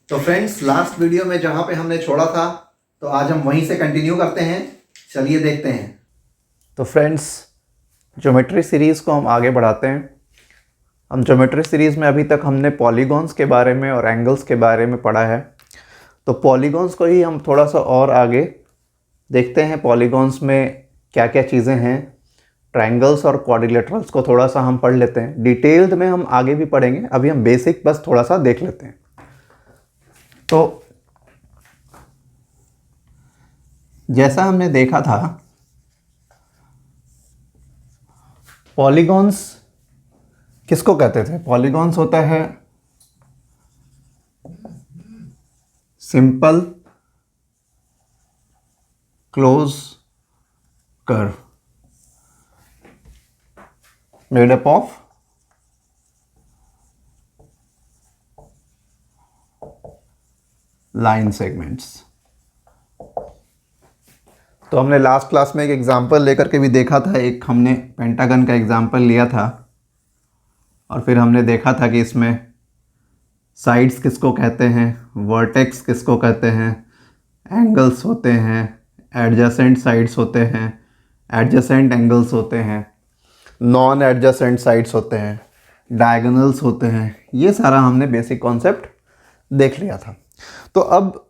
तो friends, last video में जहाँ पे हमने छोड़ा था तो आज हम वहीं से कंटिन्यू करते हैं। चलिए देखते हैं। तो फ्रेंड्स, ज्योमेट्री सीरीज़ को हम आगे बढ़ाते हैं। हम ज्योमेट्री सीरीज़ में अभी तक हमने पॉलीगॉन्स के बारे में और एंगल्स के बारे में पढ़ा है। तो पॉलीगॉन्स को ही हम थोड़ा सा और आगे देखते हैं। पॉलीगॉन्स में क्या क्या चीज़ें हैं, ट्रायंगल्स और क्वाड्रिलेटरल्स को थोड़ा सा हम पढ़ लेते हैं। डिटेल्ड में हम आगे भी पढ़ेंगे, अभी हम बेसिक बस थोड़ा सा देख लेते हैं। तो जैसा हमने देखा था, पॉलीगॉन्स किसको कहते थे? पॉलीगॉन्स होता है simple close curve made up of line segments. तो हमने लास्ट क्लास में एक एग्जांपल लेकर के भी देखा था। एक हमने पेंटागन का एग्जांपल लिया था और फिर हमने देखा था कि इसमें साइड्स किसको कहते हैं, वर्टेक्स किसको कहते हैं, एंगल्स होते हैं, एडजेसेंट साइड्स होते हैं, एडजेसेंट एंगल्स होते हैं, नॉन एडजेसेंट साइड्स होते हैं, डायगोनल्स होते हैं। ये सारा हमने बेसिक कॉन्सेप्ट देख लिया था। तो अब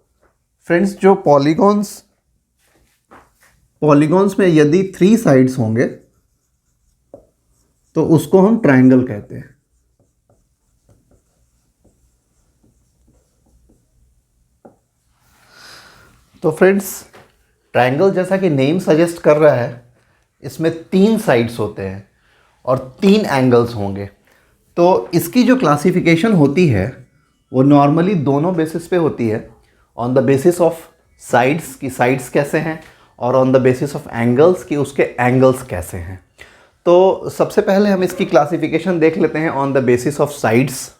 फ्रेंड्स, जो पॉलीगॉन्स में यदि 3 साइड्स होंगे तो उसको हम ट्रायंगल कहते हैं। तो फ्रेंड्स, ट्रायंगल जैसा कि नेम सजेस्ट कर रहा है, इसमें 3 साइड्स होते हैं और 3 एंगल्स होंगे। तो इसकी जो क्लासिफिकेशन होती है वो नॉर्मली दोनों बेसिस पे होती है। On the basis of sides की साइड्स कैसे हैं और on the basis of angles की उसके एंगल्स कैसे हैं। तो सबसे पहले हम इसकी क्लासिफिकेशन देख लेते हैं on the basis of sides.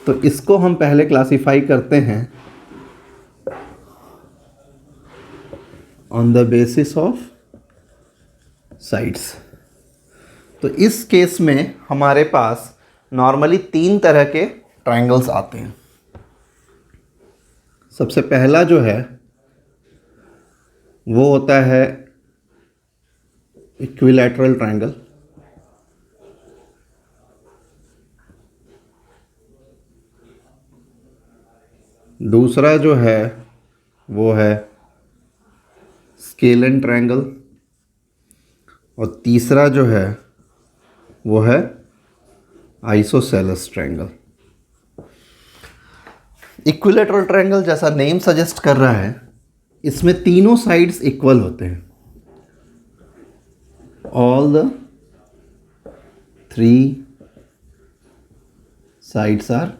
तो इसको हम पहले क्लासिफाई करते हैं on the basis of sides. तो इस केस में हमारे पास नॉर्मली 3 तरह के ट्रायंगल्स आते हैं। सबसे पहला जो है वो होता है इक्विलैटरल ट्रायंगल। दूसरा जो है वो है स्केलन ट्रायंगल और तीसरा जो है वो है आइसोसेलेस ट्रायंगल। इक्विलैटरल ट्रायंगल जैसा नेम सजेस्ट कर रहा है, इसमें तीनों साइड्स इक्वल होते हैं। All the 3 sides are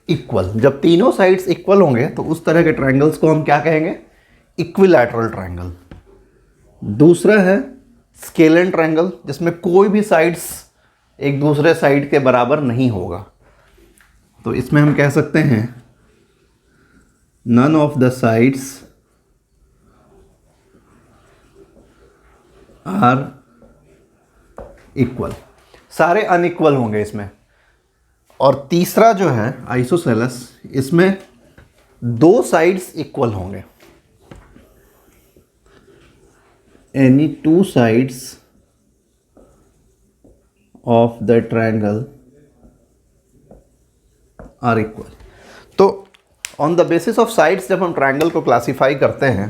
equal. जब तीनों साइड्स इक्वल होंगे तो उस तरह के ट्रायंगल्स को हम क्या कहेंगे? Equilateral triangle. दूसरा है स्केलन ट्रायंगल, जिसमें कोई भी साइड्स एक दूसरे साइड के बराबर नहीं होगा। तो इसमें हम कह सकते हैं none of the sides are equal। सारे अनइक्वल होंगे इसमें। और तीसरा जो है आइसोसेलेस, इसमें 2 साइड्स इक्वल होंगे। any 2 sides of the triangle are equal। तो on the basis of sides जब हम ट्रायंगल को क्लासीफाई करते हैं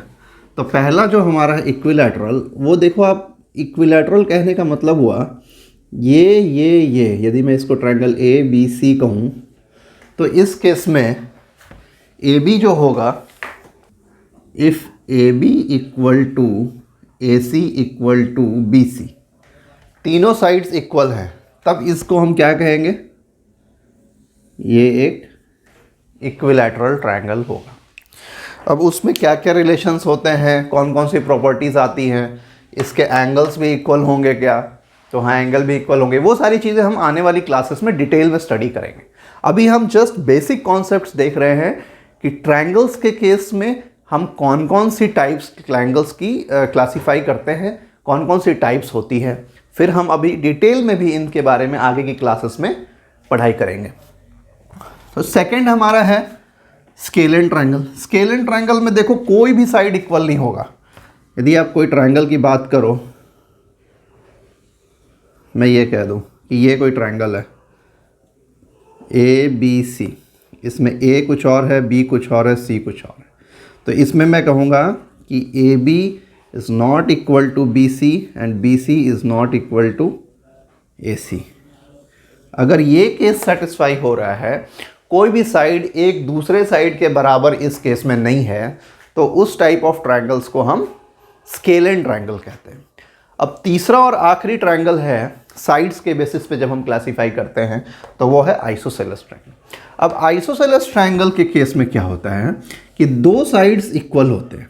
तो पहला जो हमारा इक्विलैटरल, वो देखो आप, इक्विलैटरल कहने का मतलब हुआ ये यदि मैं इसको ट्रायंगल ए बी सी कहूँ तो इस केस में ए बी जो होगा, if A B equal to A C equal to B C, तीनों साइड्स इक्वल हैं, तब इसको हम क्या कहेंगे? ये एक इक्विलैटरल ट्रायंगल होगा। अब उसमें क्या क्या रिलेशंस होते हैं, कौन कौन सी प्रॉपर्टीज़ आती हैं, इसके एंगल्स भी इक्वल होंगे क्या? तो हाँ, एंगल भी इक्वल होंगे। वो सारी चीज़ें हम आने वाली क्लासेस में डिटेल में स्टडी करेंगे। अभी हम जस्ट बेसिक कॉन्सेप्ट्स देख रहे हैं कि ट्रायंगल्स के केस में हम कौन कौन सी टाइप्स ट्रायंगल्स की क्लासीफाई करते हैं, कौन कौन सी टाइप्स होती है। फिर हम अभी डिटेल में भी इनके बारे में आगे की क्लासेस में पढ़ाई करेंगे। तो सेकंड हमारा है स्केलेन ट्रायंगल। स्केलेन ट्रायंगल में देखो कोई भी साइड इक्वल नहीं होगा। यदि आप कोई ट्रायंगल की बात करो, मैं ये कह दूं कि ये कोई ट्रायंगल है ए बी सी, इसमें ए कुछ और है, बी कुछ और है, सी कुछ और है, तो इसमें मैं कहूँगा कि A B is not equal to B C and B C is not equal to A C. अगर ये केस सेटिस्फाई हो रहा है, कोई भी साइड एक दूसरे साइड के बराबर इस केस में नहीं है, तो उस टाइप ऑफ ट्रायंगल्स को हम स्केलेन ट्रायंगल कहते हैं। अब तीसरा और आखिरी ट्रायंगल है साइड्स के बेसिस पे जब हम क्लासीफाई करते हैं, तो वो है आइसोसेलेस ट्रायंगल। अब आइसोसेलेस ट्रायंगल के केस में क्या होता है कि दो साइड्स इक्वल होते हैं,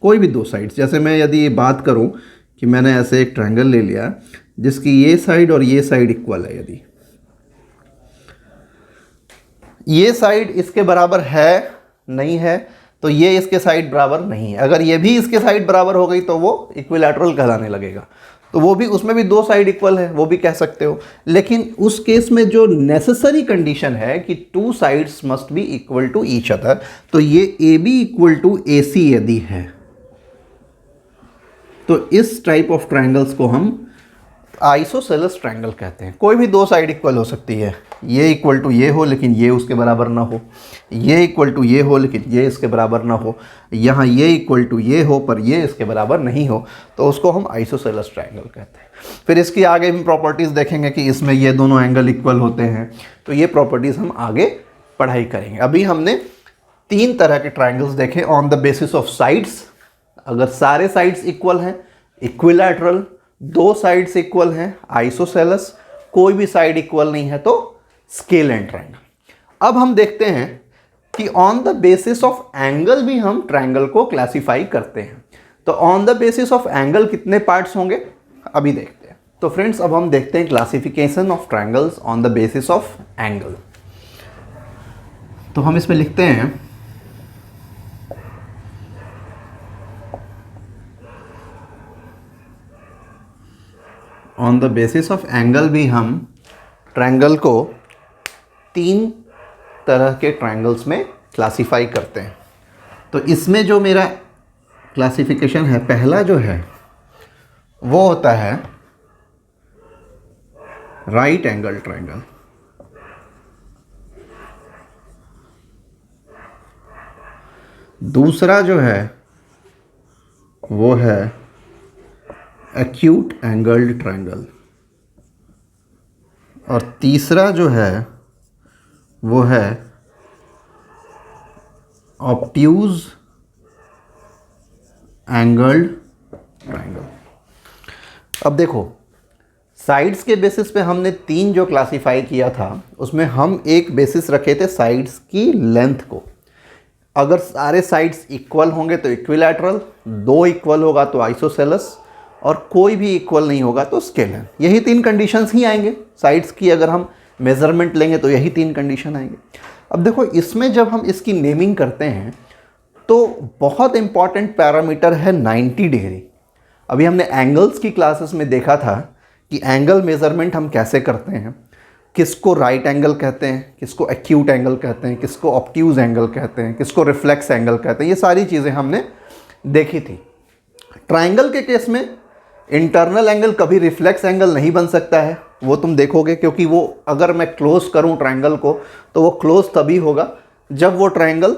कोई भी दो साइड्स। जैसे मैं यदि बात करूं कि मैंने ऐसे एक ट्रायंगल ले लिया जिसकी ये साइड और ये साइड इक्वल है, यदि ये साइड इसके बराबर है नहीं है, तो ये इसके साइड बराबर नहीं है। अगर ये भी इसके साइड बराबर हो गई तो वो इक्विलैटरल कहलाने लगेगा। तो वो भी, उसमें भी दो साइड इक्वल है, वो भी कह सकते हो। लेकिन उस केस में जो नेसेसरी कंडीशन है कि two sides must be equal to each other, तो ये A B equal to A C यदि है, तो इस टाइप ऑफ ट्रायंगल्स को हम आइसोसेलेस ट्रायंगल कहते हैं। कोई भी दो साइड इक्वल हो सकती है, ये इक्वल टू ये हो लेकिन ये उसके बराबर ना हो, ये इक्वल टू ये हो लेकिन ये इसके बराबर ना हो, यहाँ ये इक्वल टू ये हो पर ये इसके बराबर नहीं हो, तो उसको हम आइसोसेलेस ट्रायंगल कहते हैं। फिर इसकी आगे भी प्रॉपर्टीज़ देखेंगे कि इसमें ये दोनों एंगल इक्वल होते हैं, तो ये प्रॉपर्टीज़ हम आगे पढ़ाई करेंगे। अभी हमने तीन तरह के ट्रायंगल्स देखे on the basis of sides. अगर सारे साइड्स इक्वल हैं इक्विलैटरल, दो साइड्स इक्वल हैं आइसोसेलेस, कोई भी साइड इक्वल नहीं है तो स्केलेन ट्रायंगल। अब हम देखते हैं कि on the basis of angle भी हम ट्रायंगल को क्लासिफाई करते हैं। तो on the basis of angle कितने पार्ट्स होंगे अभी देखते हैं। तो फ्रेंड्स, अब हम देखते हैं classification of triangles on the basis of angle. तो हम इसमें लिखते हैं on the basis of angle भी हम ट्रायंगल को तीन तरह के ट्रायंगल्स में क्लासिफाई करते हैं। तो इसमें जो मेरा क्लासिफिकेशन है, पहला जो है वो होता है राइट एंगल ट्रायंगल। दूसरा जो है वो है एक्यूट एंगल्ड ट्रायंगल, और तीसरा जो है वो है ऑब्ट्यूज एंगल्ड ट्रायंगल। अब देखो, साइड्स के बेसिस पे हमने तीन जो क्लासिफाई किया था, उसमें हम एक बेसिस रखे थे साइड्स की लेंथ को। अगर सारे साइड्स इक्वल होंगे तो इक्विलैटरल, दो इक्वल होगा तो आइसोसेलेस, और कोई भी इक्वल नहीं होगा तो स्केलेन। यही तीन कंडीशंस ही आएंगे साइड्स की। अगर हम मेज़रमेंट लेंगे तो यही तीन कंडीशन आएंगे। अब देखो, इसमें जब हम इसकी नेमिंग करते हैं तो बहुत इंपॉर्टेंट पैरामीटर है 90 डिग्री। अभी हमने एंगल्स की क्लासेस में देखा था कि एंगल मेज़रमेंट हम कैसे करते हैं, किसको राइट एंगल कहते हैं, किसको एक्यूट एंगल कहते हैं, किसको ऑब्ट्यूज एंगल कहते हैं, किसको रिफ्लेक्स एंगल कहते हैं। ये सारी चीज़ें हमने देखी थी। ट्रायंगल के केस में इंटरनल एंगल कभी रिफ्लेक्स एंगल नहीं बन सकता है, वो तुम देखोगे, क्योंकि वो अगर मैं क्लोज करूं ट्रायंगल को तो वो क्लोज तभी होगा जब वो ट्रायंगल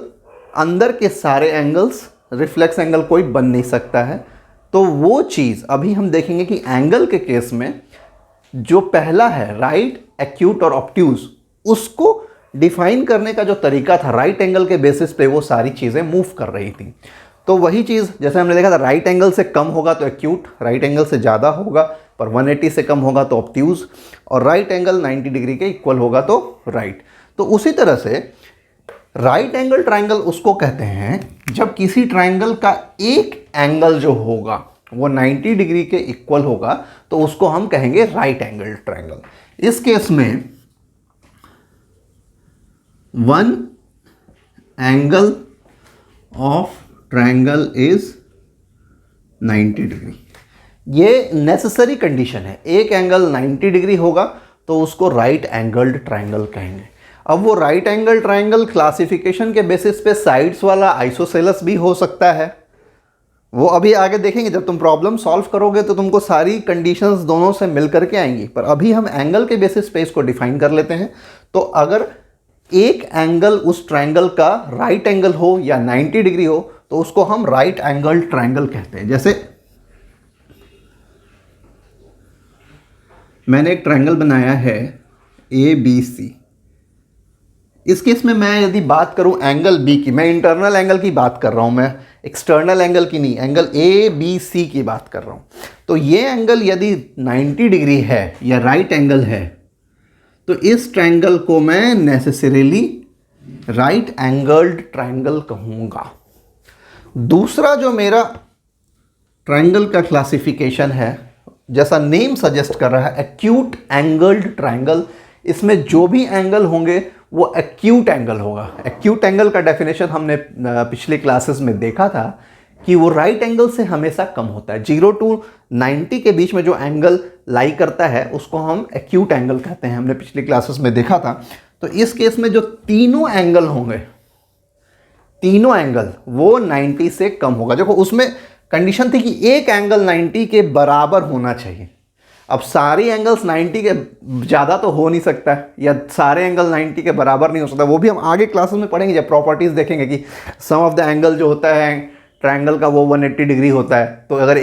अंदर के सारे एंगल्स, रिफ्लेक्स एंगल कोई बन नहीं सकता है। तो वो चीज़ अभी हम देखेंगे कि एंगल के केस में जो पहला है राइट, एक्यूट और ऑब्ट्यूज, उसको डिफाइन करने का जो तरीका था राइट एंगल के बेसिस पे वो सारी चीज़ें मूव कर रही थी। तो वही चीज़ जैसे हमने देखा था, राइट एंगल से कम होगा तो एक्यूट, राइट एंगल से ज़्यादा होगा पर 180 से कम होगा तो ऑब्ट्यूज, और राइट एंगल 90 डिग्री के इक्वल होगा तो राइट। तो उसी तरह से राइट एंगल ट्रायंगल उसको कहते हैं जब किसी ट्रायंगल का एक एंगल जो होगा वो 90 डिग्री के इक्वल होगा, तो उसको हम कहेंगे राइट एंगल ट्रायंगल। इस केस में one angle of triangle is 90 degree. ये नेसेसरी कंडीशन है, एक एंगल 90 डिग्री होगा तो उसको राइट एंगल्ड ट्रायंगल कहेंगे। अब वो राइट एंगल ट्रायंगल क्लासिफिकेशन के बेसिस पे साइड्स वाला आइसोसेलेस भी हो सकता है, वो अभी आगे देखेंगे। जब तुम प्रॉब्लम सॉल्व करोगे तो तुमको सारी कंडीशंस दोनों से मिल करके आएंगी, पर अभी हम एंगल के बेसिस पे इसको डिफाइन कर लेते हैं। तो अगर एक एंगल उस ट्रायंगल का राइट एंगल हो या 90 डिग्री हो तो उसको हम राइट एंगल ट्रायंगल कहते हैं। जैसे मैंने एक ट्रायंगल बनाया है ABC। इस केस में मैं यदि बात करूं एंगल बी की, मैं इंटरनल एंगल की बात कर रहा हूं, मैं एक्सटर्नल एंगल की नहीं, एंगल ABC की बात कर रहा हूं। तो ये एंगल यदि 90 डिग्री है या राइट एंगल है तो इस ट्रायंगल को मैं नेसेसरीली राइट एंगल्ड ट्रायंगल कहूँगा। दूसरा जो मेरा ट्रायंगल का क्लासिफिकेशन है, जैसा नेम सजेस्ट कर रहा है, एक्यूट एंगल्ड ट्रायंगल। इसमें जो भी एंगल होंगे वो एक्यूट एंगल होगा। एक्यूट एंगल का डेफिनेशन हमने पिछले क्लासेस में देखा था कि वो राइट एंगल से हमेशा कम होता है। 0 to 90 के बीच में जो एंगल लाई करता है उसको हम एक्यूट एंगल कहते हैं, हमने पिछली क्लासेस में देखा था। तो इस केस में जो तीनों एंगल होंगे, तीनों एंगल वो 90 से कम होगा। देखो उसमें कंडीशन थी कि एक एंगल 90 के बराबर होना चाहिए। अब सारी एंगल्स 90 के ज़्यादा तो हो नहीं सकता है, या सारे एंगल 90 के बराबर नहीं हो सकता। वो भी हम आगे क्लासेस में पढ़ेंगे जब प्रॉपर्टीज़ देखेंगे कि सम ऑफ द एंगल जो होता है ट्रायंगल का वो 180 डिग्री होता है। तो अगर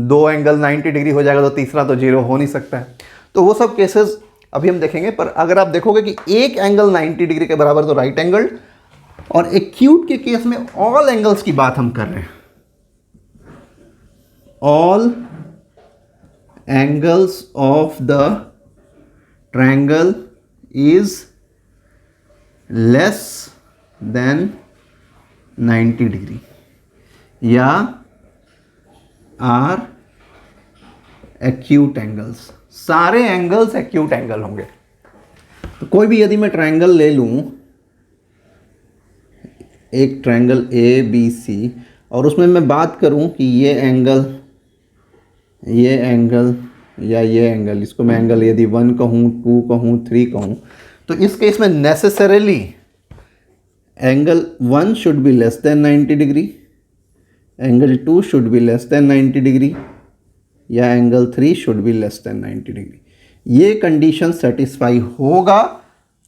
दो एंगल 90 डिग्री हो जाएगा तो तीसरा तो 0 हो नहीं सकता है। तो वो सब केसेस अभी हम देखेंगे। पर अगर आप देखोगे कि एक एंगल 90 डिग्री के बराबर तो राइट एंगल, और एक्यूट के केस में ऑल एंगल्स की बात हम कर रहे हैं। All angles of the triangle is less than 90 degree या आर एक्यूट एंगल्स। सारे एंगल्स एक्यूट एंगल होंगे। तो कोई भी यदि मैं ट्रायंगल ले लूं, एक ट्रायंगल ABC, और उसमें मैं बात करूं कि ये एंगल या ये एंगल, इसको मैं एंगल यदि 1 कहूं, 2 कहूं, 3 कहूं, तो इस केस में necessarily angle 1 should be less than 90 degree, angle 2 should be less than 90 degree, या angle 3 should be less than 90 degree. ये कंडीशन सेटिस्फाई होगा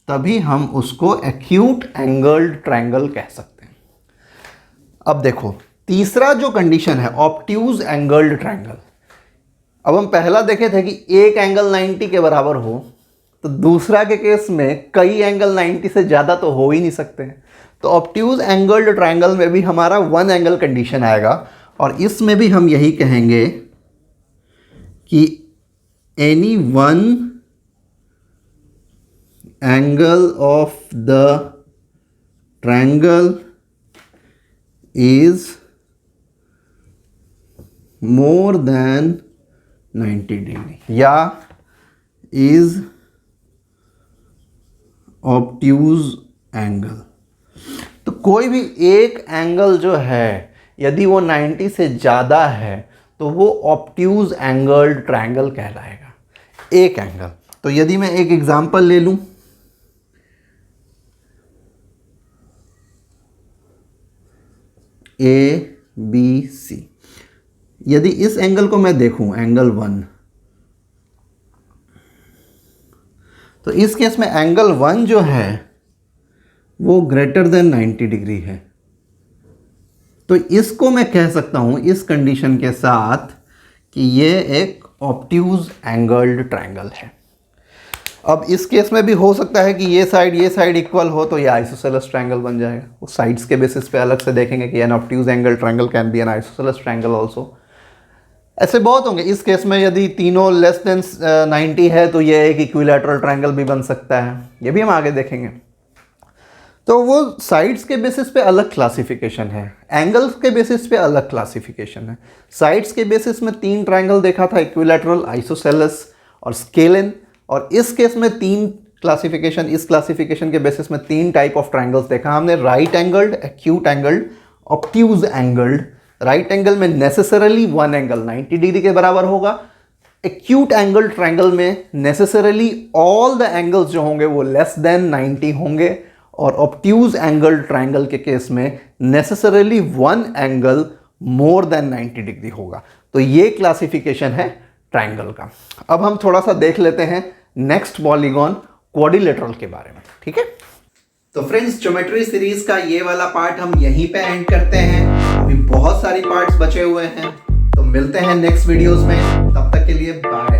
तभी हम उसको एक्यूट एंगल्ड ट्रायंगल कह सकते हैं। अब देखो तीसरा जो कंडीशन है ऑब्ट्यूज एंगल्ड ट्रायंगल। अब हम पहला देखे थे कि एक एंगल 90 के बराबर हो, तो दूसरा के केस में कई एंगल 90 से ज़्यादा तो हो ही नहीं सकते हैं। तो ऑब्ट्यूज एंगल्ड ट्रायंगल में भी हमारा 1 एंगल कंडीशन आएगा, और इसमें भी हम यही कहेंगे कि any 1 angle of the triangle is more than 90 degree या इज ऑब्ट्यूज एंगल। तो कोई भी एक एंगल जो है यदि वो 90 से ज़्यादा है तो वो ऑब्ट्यूज एंगल्ड ट्रायंगल कहलाएगा, एक एंगल। तो यदि मैं एक एग्जांपल ले लूं, ABC, यदि इस एंगल को मैं देखूं एंगल 1, तो इस केस में एंगल 1 जो है वो ग्रेटर देन 90 डिग्री है। तो इसको मैं कह सकता हूं इस कंडीशन के साथ कि ये एक ऑब्ट्यूज एंगल्ड ट्रायंगल है। अब इस केस में भी हो सकता है कि ये साइड इक्वल हो तो ये आइसोसेलेस ट्रायंगल बन जाएगा। वो साइड्स के बेसिस पे अलग से देखेंगे कि an obtuse angle triangle can be an isosceles triangle also. ऐसे बहुत होंगे। इस केस में यदि तीनों लेस देन 90 है तो ये एक इक्विलैटरल ट्रायंगल भी बन सकता है, ये भी हम आगे देखेंगे। तो वो साइड्स के बेसिस पे अलग क्लासिफिकेशन है, एंगल्स के बेसिस पे अलग क्लासिफिकेशन है। साइड्स के बेसिस में 3 ट्रायंगल देखा था, इक्विलैटरल, आइसोसेलेस और स्केलन। और इस केस में 3 क्लासिफिकेशन, इस क्लासिफिकेशन के बेसिस में 3 टाइप ऑफ ट्रायंगल्स देखा हमने, right angled, acute angled, obtuse angled. Right angle में नेसेसरली 1 एंगल 90 डिग्री के बराबर होगा, एक्यूट एंगल ट्रायंगल में नेसेसरली ऑल द एंगल्स जो होंगे वो लेस देन 90 होंगे, और ऑब्ट्यूज एंगल ट्रायंगल के केस में necessarily one angle more than 90 degree होगा। तो ये क्लासिफिकेशन है ट्रायंगल का। अब हम थोड़ा सा देख लेते हैं नेक्स्ट पॉलीगॉन क्वाड्रिलेटरल के बारे में, ठीक है। तो फ्रेंड्स, ज्योमेट्री सीरीज का ये वाला पार्ट हम यहीं पे एंड करते हैं। अभी बहुत सारी पार्ट्स बचे हुए हैं, तो मिलते हैं नेक्स्ट वीडियोस में। तब तक के लिए बाय।